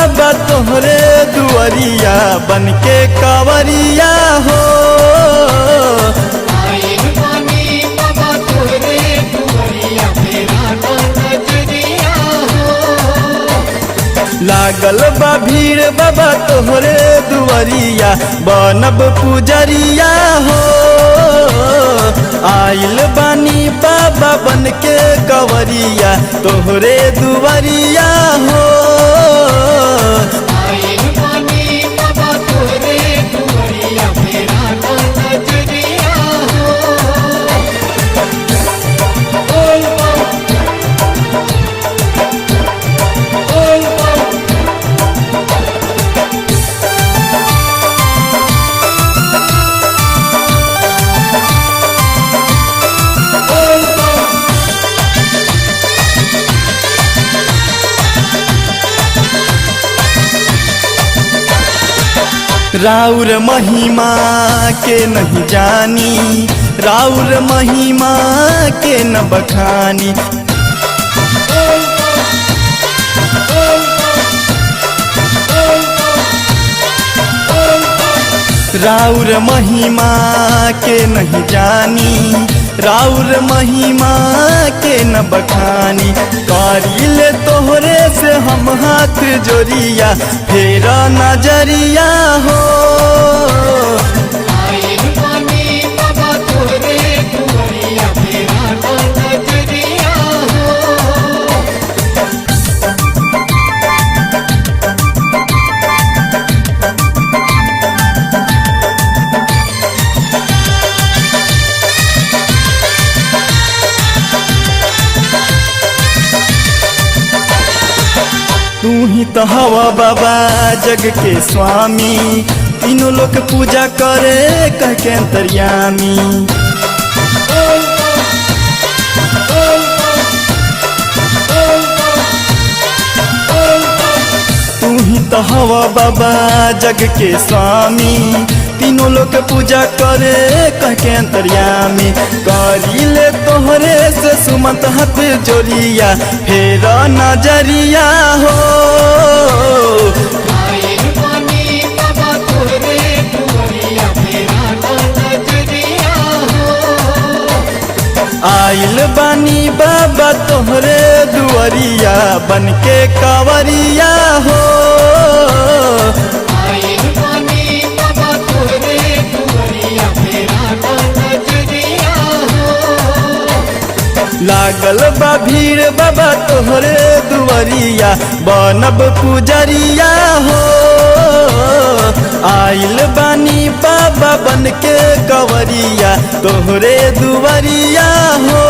बाबा तोहरे दुआरिया बन के कांवरिया हो। लागल बा भीड़ बाबा तोहरे दुआरिया बनब पुजरिया हो। आइल बानी बाबा बन के कंवरिया तोहरे दुआरिया हो। राउर महिमा के नहीं जानी, राउर महिमा के न बखानी। राउर महिमा के नहीं जानी, राउर महिमा के न बखानी। कारिले तोहरे से हम हाथ जोड़िया फेरा नजरिया हो। तू ही तो हवा बाबा जग के स्वामी, तीनों लोग पूजा करे कह के अंतर्यामी। तू ही तो हवा बाबा जग के स्वामी, तीनों लोग पूजा करे कह के अंतर्यामी। कारिले तोहरे से सुमत हाथ जोड़िया फेरा नजरिया हो। आइल बानी बाबा तोहरे दुआरिया बन के कांवरिया हो। लागल बा भीड़ बाबा तोहरे दुआरिया बनब पुजरिया हो। आइल बानी बाबा बन के कंवरिया तोहरे दुआरिया हो।